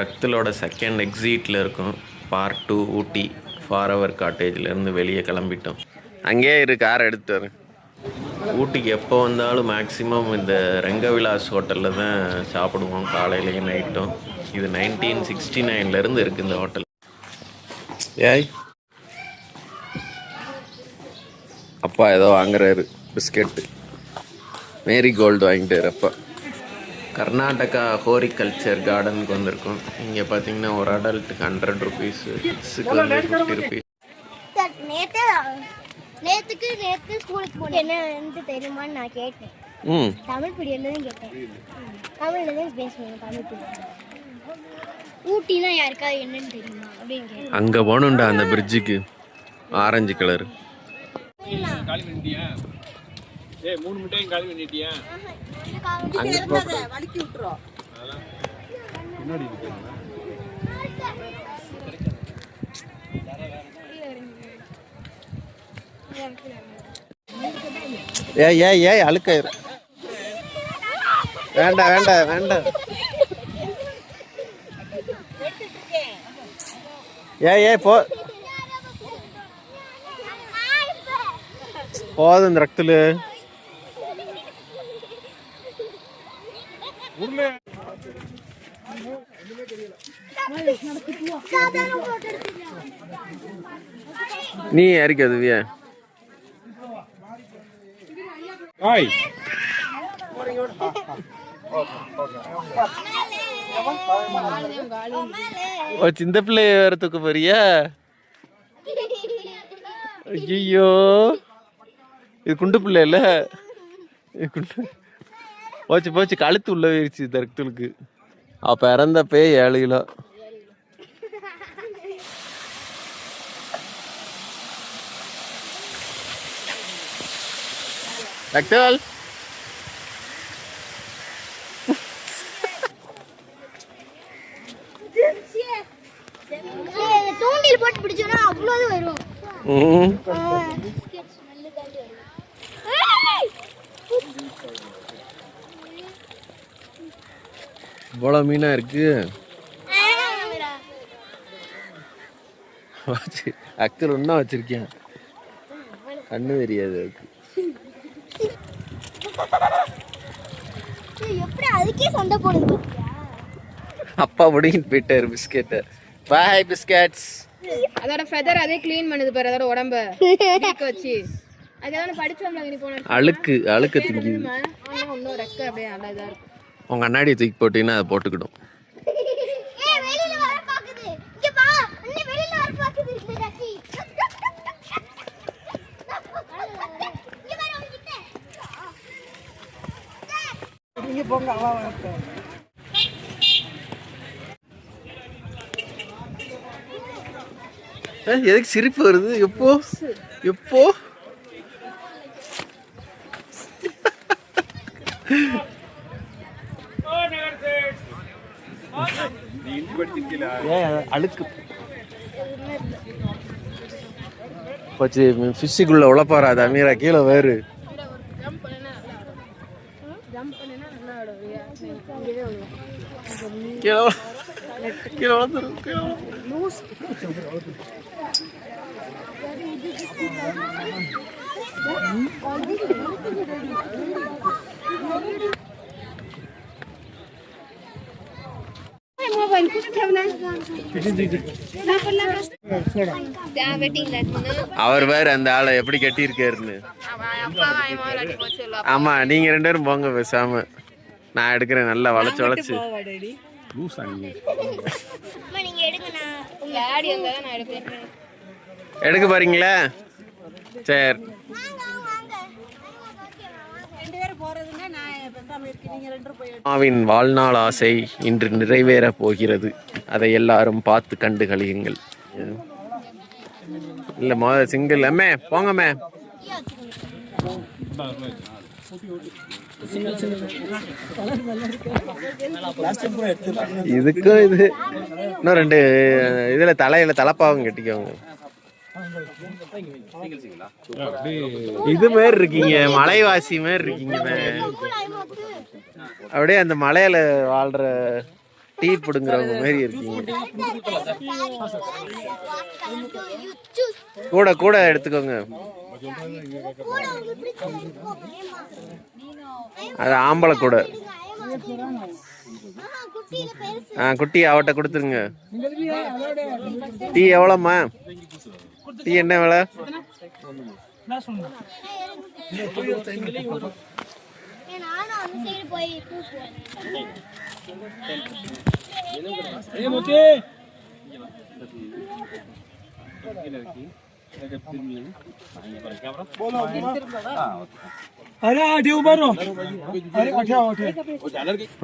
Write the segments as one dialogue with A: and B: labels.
A: ரக்தலோட second எக்ஸிட்டில் இருக்கும். Part 2 ஊட்டி forever காட்டேஜ்லேருந்து வெளியே கிளம்பிட்டோம். அங்கேயே கார் எடுத்து வரேன். ஊட்டிக்கு எப்போ வந்தாலும் மேக்ஸிமம் இந்த ரெங்கவிலாஸ் ஹோட்டலில் தான் சாப்பிடுவோம், காலையிலையும் நைட்டும். இது 1969 இருக்குது இந்த ஹோட்டல். ஏய் அப்பா ஏதோ வாங்குறாரு பிஸ்கெட்டு, மேரிகோல்டு வாங்கிட்டு அப்பா. கர்நாடகா ஹோரிகல்ச்சர் கார்டனுக்கு வந்திருக்கோம். இங்கே பார்த்தீங்கன்னா ஒரு அடல்ட்டுக்கு 100 rupees, கிட்ஸுக்கு வந்து 50 rupees.
B: நேற்று ஸ்கூலுக்கு போனேன். என்ன தெரியுமான்னு நான் கேட்டேன். தமிழ் பீரியட்ல கேட்டேன். தமிழ்ல தான் பேசுவேன். தமிழ் பீரியட் ஊட்டினா யாருக்கா என்னன்னு தெரியுமா அப்படின்னு கேட்டேன்.
A: அங்கே போகணுண்டா அந்த பிரிட்ஜுக்கு, ஆரஞ்சு கலர்.
C: காலி பண்ணிட்டியா? ஏய் 3 மிட்டாயும் காலி பண்ணிட்டியா?
A: அங்க
D: வலிக்கி விட்டுறோம்.
C: பின்னாடி இருக்கு.
A: ஏய் அழுக்காயிரு. வேண்டாம். ஏய் போதும் இந்த ரக்தலு. நீ யாருக்கு அதுவியா?
C: ஹாய்
A: சின்ன பிள்ளை வேற தூக்க போறியா? ஐயோ இது குண்டு பிள்ளை இல்ல, போச்சு கழுத்து உள்ள போயிருச்சு தரத்துக்கு. அப்ப இறந்தப்பே 7 கிலோ. ரக்தல்
B: தூண்டில் போட்டு பிடிச்சோன்னா அவ்வளவு வரும்.
A: இவ்வளோ மீனா இருக்கு. அக்கல் ஒன்னா வச்சிருக்கேன், கண்ணு தெரியாது அதுக்கு.
B: எப்படி அதுக்கே சண்டை போடுது?
A: அப்பா முடிக்கிட்டு போயிட்டாரு பிஸ்கெட்டை. பாய் பிஸ்கெட்ஸ்.
D: அதோட ஃபெதர் அதே க்ளீன் பண்ணுது பாரு, அதோட உடம்ப வச்சு. அதனால படிச்சோம்ல நீ போன
A: அழுக்கு திங்குது.
D: இன்னும் ரெக்க அப்படியே நல்லா இதா இருக்கும்.
A: உங்க கண்ணாடி தூக்கி போட்டீங்கன்னா அதை போட்டுக்கிடும். எதுக்கு சிரிப்பு வருது? எப்போ அழுக்கு போச்சு. ஃபிஷ்ஷுக்குள்ள உழப்பாராது அமீரா, கீழே வேறு. கீழே வளர்ந்துரும். அவர் வேற அந்த ஆளை எப்படி கட்டியிருக்காருன்னு. ஆமா நீங்க 2 பேரும் போங்க பேசாம, நான் எடுக்கிறேன். நல்லா வளைச்சு எடுக்க பாருங்களா? சரி, அம்மாவின் வாழ்நாள் ஆசை இன்று நிறைவேற போகிறது. அதை எல்லாரும் பார்த்து கண்டு கழியுங்கள். இல்ல சிங்கிள் அம்மே போங்கம்மே. இதுக்கும் இது இன்னும் 2 இதுல தலைப்பாவும் கட்டிக்கோங்க. இது மாதிரி இருக்கீங்க, மலைவாசி மாதிரி இருக்கீங்க. அப்படியே அந்த மலையில வாழ்ற டீ பிடுங்குறவங்க மாதிரி இருக்கீங்க. கூட கூட எடுத்துக்கோங்க. அது ஆம்பளை கூட. குட்டி அவட்ட கொடுத்துருங்க. டீ எவ்வளோம்மா? டீ என்ன விலை?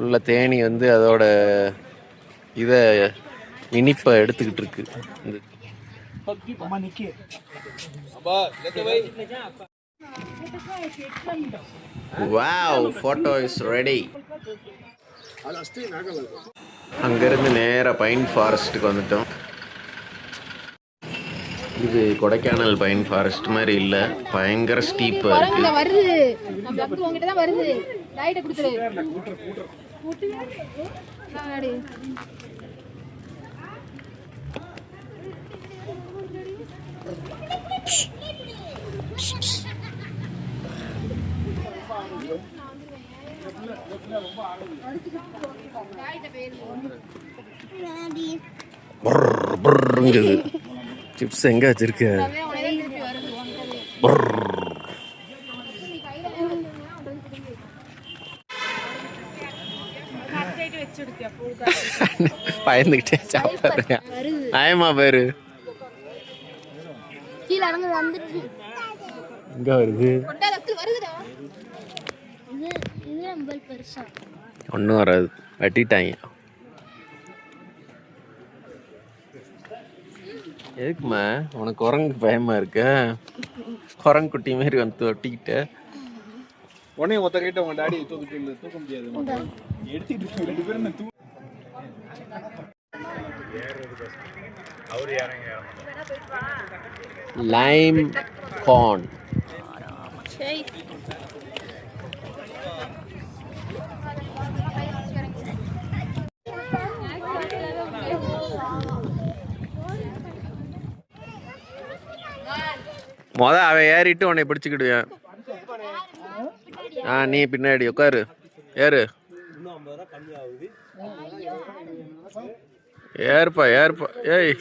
A: உள்ள தேனி வந்து அதோட இத இனிப்பை எடுத்துக்கிட்டு இருக்கு. Wow, photo is ready. அங்கிருந்து நேரா பைன் ஃபாரஸ்ட்டுக்கு வந்துட்டோம். இது கொடைக்கானல் பைன் ஃபாரஸ்ட் மாதிரி இல்ல, பயங்கர ஸ்டீப்பா இருக்கு.
D: வருது நம்ம டாக்டர் உங்ககிட்ட தான் வருது. லைட்ட கொடுத்துரு. நாடி
A: சிப்ஸ் எங்க வச்சிருக்க? பயந்துகிட்டே சாப்பிடுறேன். ஆயமா பேரு எங்க வருது? ஒன்னும் வராது, வெட்டிட்டாங்க. எதுக்குமா உனக்கு குரங்கு பயமா இருக்க? குரங்கு குட்டி மாதிரி வந்து ஒட்டிக்கிட்ட.
C: உடனே ஒத்த கிட்ட உங்க டாடி தூக்க முடியாது. எடுத்துட்டு 2 பேரும்
A: லைம் கார்ன். அவன் ஏறிட்டு உன்னை பிடிச்சிக்கிடுவேன். நீ பின்னாடி உட்காரு, ஏறு. ஏற்பா ஏற்பா, ஏய்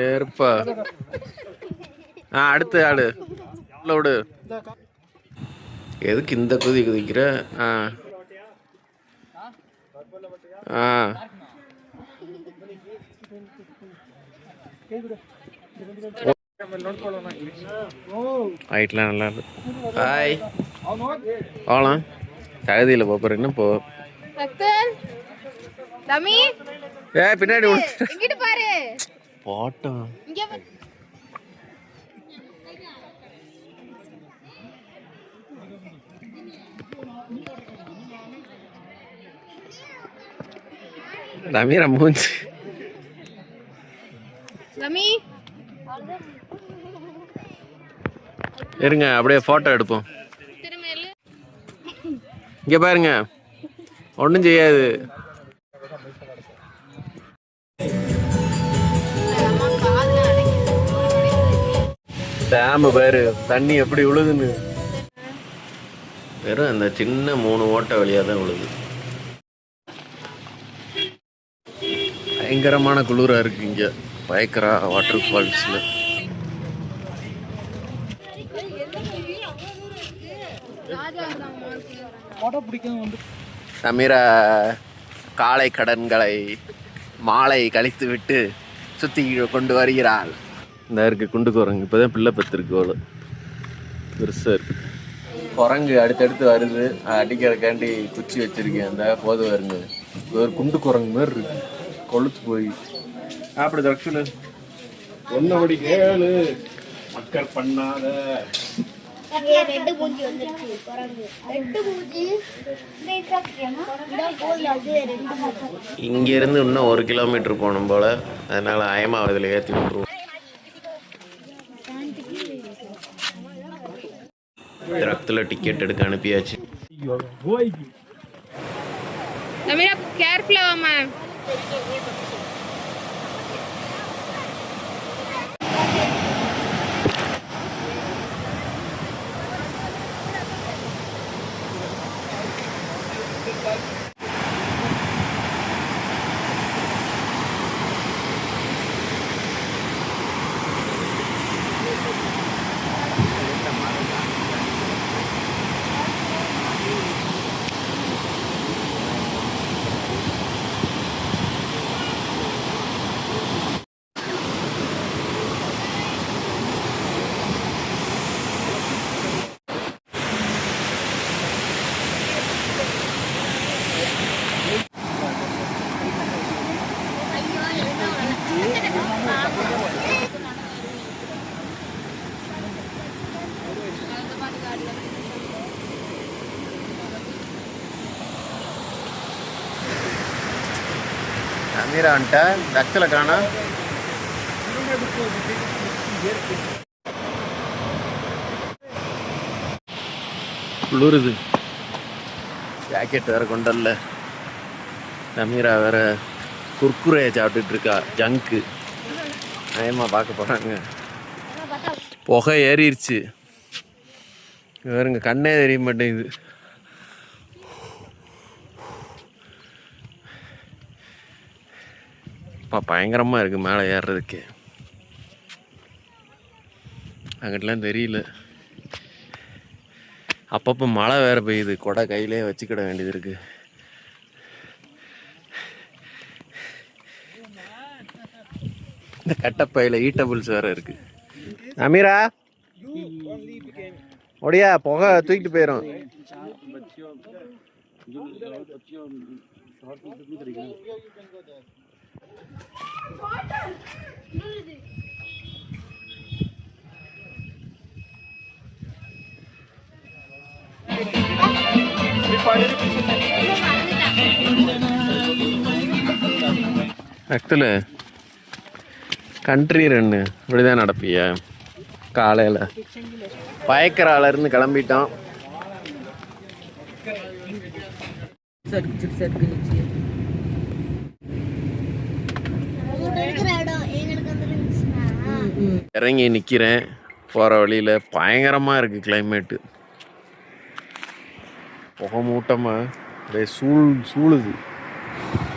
A: ஏற்பா. அடுத்து ஆடு விடு. எதுக்கு இந்த குதி குதிக்கிற? ஹைட்லாம் நல்லா இருக்கு. ஹாய் போகலாம். தகுதியில் போகிற இன்னும் போ. பின்னாடி போட்டோம். தமிரா மூஞ்சி இருங்க, அப்படியே போட்டோ எடுப்போம். இங்க பாருங்க, ஒன்றும் செய்யாது. டேம் பாரு, தண்ணி எப்படி விழுதுன்னு. வெறும் அந்த சின்ன 3 ஓட்டை வழியா தான் விழுது. பயங்கரமான குளிரா இருக்கு இங்க பயக்கரா வாட்டர் ஃபால்ஸ்ல. தமிரா காலை கடன்களை மாலை கழித்து விட்டு சுத்தி கொண்டு வருகிறாள். இந்த இருக்கு குண்டு குரங்கு, இப்போதான் பிள்ளை பத்திருக்கு, அவ்வளோ பெருசா இருக்கு. குரங்கு அடுத்தடுத்து வருது, அடிக்கிறக்காண்டி குச்சி வச்சிருக்கேன். அந்த போது வருங்க, ஒரு குண்டு குரங்கு மாதிரி இருக்கு, கொளுத்து போய். அப்படி தக்ஷுல ஒன்னபடி கேளு, மக்கள் பண்ணாத. இங்க இருந்து இன்னும் 1 கிலோமீட்டர் போகணும் போல, அதனால அயமாவதில் ஏற்றி விட்டுருவோம். ரத்துல டிக்கெட் எடுக்க அனுப்பியாச்சு.
D: தமிழா கேர்ஃபுல்லா வாமா.
A: அமீரா வந்துட்ட டக்ஸில் காணா. குளிருது, ஜாக்கெட் வேற கொண்டல்ல. அமீரா வேற குர்குரையை சாப்பிட்டுட்டு இருக்கா, ஜங்கு. நயமாக பார்க்க போகிறாங்க. புகை ஏறிடுச்சு வேறுங்க, கண்ணே தெரிய மாட்டேங்குது. பயங்கரமாக இருக்குது மேலே ஏறுறதுக்கு. அங்கிட்டலாம் தெரியல. அப்பப்போ மழை வேறு பெய்யுது, கொடை கையிலே வச்சுக்கிட வேண்டியது இருக்குது. இந்த கட்டப்பையில் ஈட்டபிள்ஸ் வேறு இருக்குது. அமீரா ஒடியா, புகை தூக்கிட்டு போயிடும். ஆக்சுவலு கண்ட்ரி ரன்னு இப்படிதான் நடப்பிய. காலையில் பயக்கராலேருந்து கிளம்பிட்டோம். இறங்கி நிற்கிறேன். போகிற வழியில் பயங்கரமாக இருக்குது கிளைமேட்டு. புகை மூட்டமாக அப்படியே சூழுது.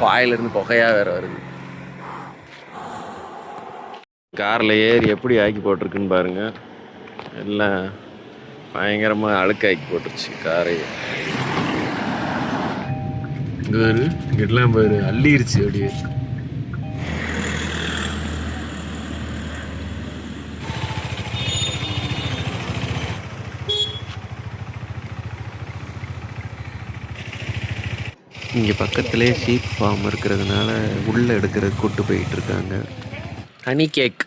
A: வாயிலிருந்து புகையாக வேறு வருது. காரில் ஏறி எப்படி ஆக்கி போட்டிருக்குன்னு பாருங்கள். எல்லாம் பயங்கரமாக அழுக்காக்கி போட்டுருச்சு காரையே. இங்கே ஒரு இங்கெல்லாம் பாரு அள்ளிருச்சு அப்படியே. இங்கே பக்கத்துலேயே ஷீப் ஃபார்ம் இருக்கிறதுனால உள்ளே எடுக்கிறது கூட்டு போயிட்டு இருக்காங்க. Honey cake.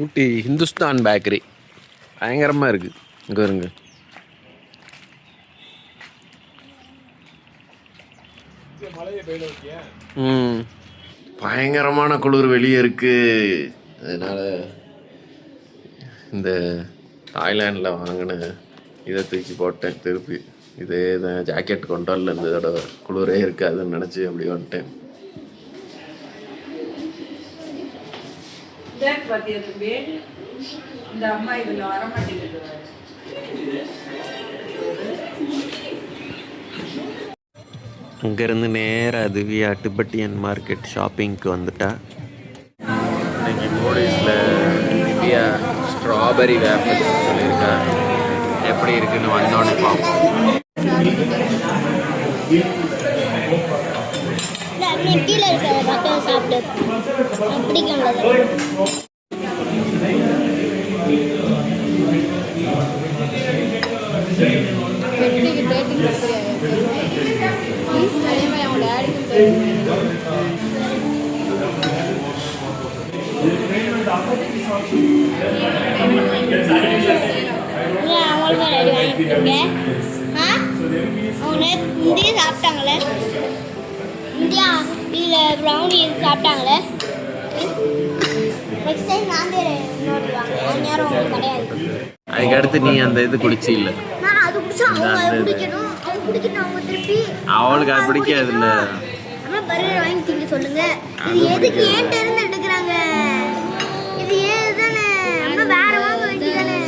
A: Ooty Hindustan Bakery பயங்கரமாக இருக்குது. இங்கே வருங்க. பயங்கரமான குளிர் வெளியே இருக்குது. அதனால் இந்த தாய்லாண்டில் வாங்கின இதை தூக்கி போட்டேன் திருப்பி. இதே தான் ஜாக்கெட் கொண்டாடல, இந்த இதோட குளிரே இருக்காதுன்னு நினச்சி அப்படி வந்துட்டேன். அங்கேருந்து நேராக திவ்யா டிபெட்டியன் மார்க்கெட் ஷாப்பிங்க்கு வந்துட்டா. இன்னைக்கு மோடிஸில் திவ்யா ஸ்ட்ராபெரி வேஃபல்ஸ் சொல்லியிருக்கா. எப்படி இருக்குன்னு வந்தோடனே பார்ப்போம்.
B: கீழே இருக்கிறத மட்டும் சாப்பிட்டு பிடிக்கும். இந்தியா சாப்பிட்டாங்களே, இந்தியா இதில் ப்ரௌனி சாப்பிட்டாங்களே. நெக்ஸ்ட் டைம் நான் இன்னொரு நேரம் கிடையாது.
A: அதுக்கு அடுத்து நீ அந்த இது குடிச்சு இல்லை.
B: நான் அது குடிச்சா அவங்க அதை குடிக்கணும், அவங்க குடிக்கணும், அவங்க திருப்பி
A: அவளுக்கு அது பிடிக்காது இல்ல.
B: அம்மா பர்கர் வாங்கி திங்க சொல்லுங்க. இது எதுக்கு ஏன்ட்ட இருந்து எடுக்கிறாங்க? இது ஏன் தானே அம்மா வேற வாங்க வேண்டியதானே?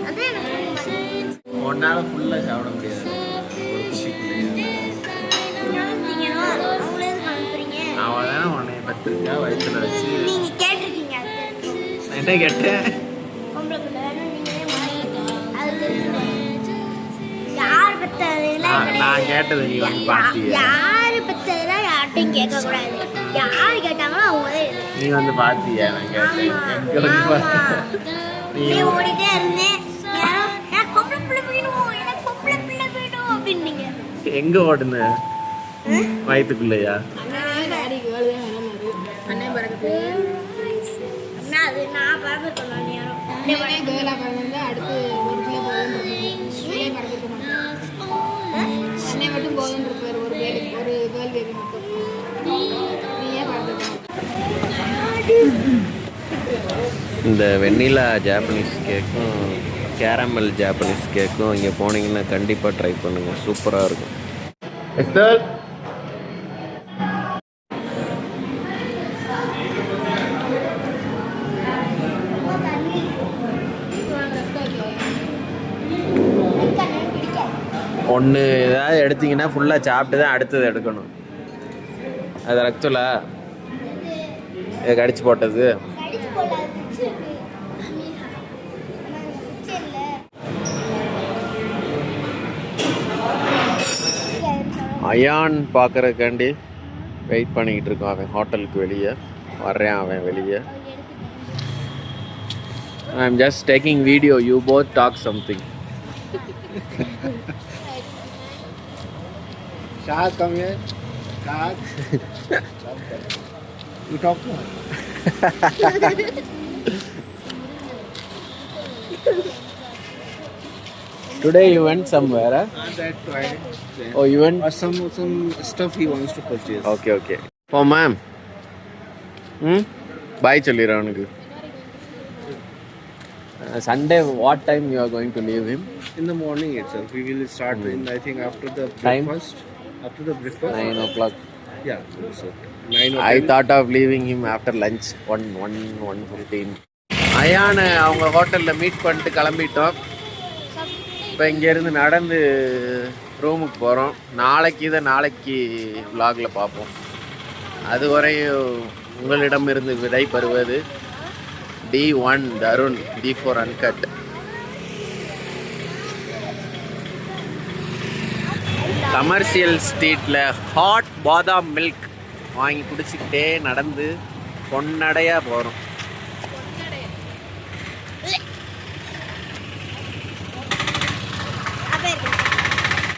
B: அதே
A: ஒன்னால ஃபுல்லா சாப்பிட முடியாது. அவதான் உன்னை பத்திரிக்கா வயிற்றுல வச்சு
B: நீங்க கேட்டிருக்கீங்க.
A: என்ன கேட்டேன்?
B: பொம்பளை பிள்ளை வேணும், நீங்களே மாறிட்டீங்க. அது தெரிஞ்சு யார் பெற்றதெல்லாம்
A: நான் கேட்டது நீ வந்து பாத்தியா?
B: யாரு பெற்றதெல்லாம் யார்ட்டையும் கேட்கக்கூடாது. யார் கேட்டாங்களோ அவங்க
A: நீ வந்து பாத்தியா? நான் கேட்டேன் எங்க வந்து பாத்தியா?
B: நீ ஓடிட்டே இருந்தேன். எனக்கு பொம்பளை பிள்ளை வேணும், எனக்கு பொம்பளை பிள்ளை வேணும் அப்படின்னீங்க.
A: எங்க ஓடுன? வயிற்றுக்குள்ளையா?
D: அண்ணன் பிறகு
B: அண்ணா அது நான் பார்க்க சொன்னேன். யாரும்
D: அண்ணனே கேர்லா பிறந்திருந்தா அடுத்து ஒரு பிள்ளை போதும் பறந்துருக்க மாட்டேன். அண்ணன் மட்டும் போதும் இருப்பார், ஒரு கேர்ள் பேபி மட்டும். நீயே பறந்துருக்க.
A: இந்த வெண்ணிலா ஜாப்பனீஸ் கேக்கும் கேரமல் ஜாப்பனீஸ் கேக்கும் இங்கே போனீங்கன்னா கண்டிப்பாக ட்ரை பண்ணுங்கள், சூப்பராக இருக்கும். எக்தர் ஒன்று ஏதாவது எடுத்தீங்கன்னா ஃபுல்லாக சாப்பிட்டு தான் அடுத்தது எடுக்கணும். அது ரக்துலா இதை கடிச்சு போட்டது.
B: கடிச்சு போடலாம். பிச்சு இருக்கு. பிச்சு இல்லை.
A: அயான் பார்க்கறதுக்காண்டி வெயிட் பண்ணிக்கிட்டு இருக்கோம். அவன் ஹோட்டலுக்கு வெளியே வர்றேன். அவன் வெளியே. I am just taking video. You both talk something.
C: Shahad, come here. Shahad. You talk to her.
A: Today you went somewhere, huh?
C: That toilet.
A: Oh, you went?
C: Or some stuff he wants to purchase.
A: Okay, okay. Oh, ma'am. Bye சொல்லிடுறேன் அவனுக்கு. Sunday, what time you are going to leave him?
C: In the morning itself. We will start in, I think, after the
A: Time?
C: breakfast. After the breakfast.
A: 9 o'clock.
C: Yeah. So 9 or
A: I
C: 10.
A: thought of leaving him after lunch. 1:15. அயானை அவங்க ஹோட்டலில் meet பண்ணிட்டு கிளம்பிட்டோம். இப்போ இங்கேருந்து நடந்து ரூமுக்கு போகிறோம். நாளைக்கு vlogல பார்ப்போம். அதுவரை உங்களிடமிருந்து விடை பெறுவது D1 Tarun, D4 uncut. Commercial ஸ்ட்ரீட்டில் ஹாட் பாதாம் மில்க் வாங்கி குடிச்சிக்கிட்டே நடந்து பொன்னடையாக போகிறோம்.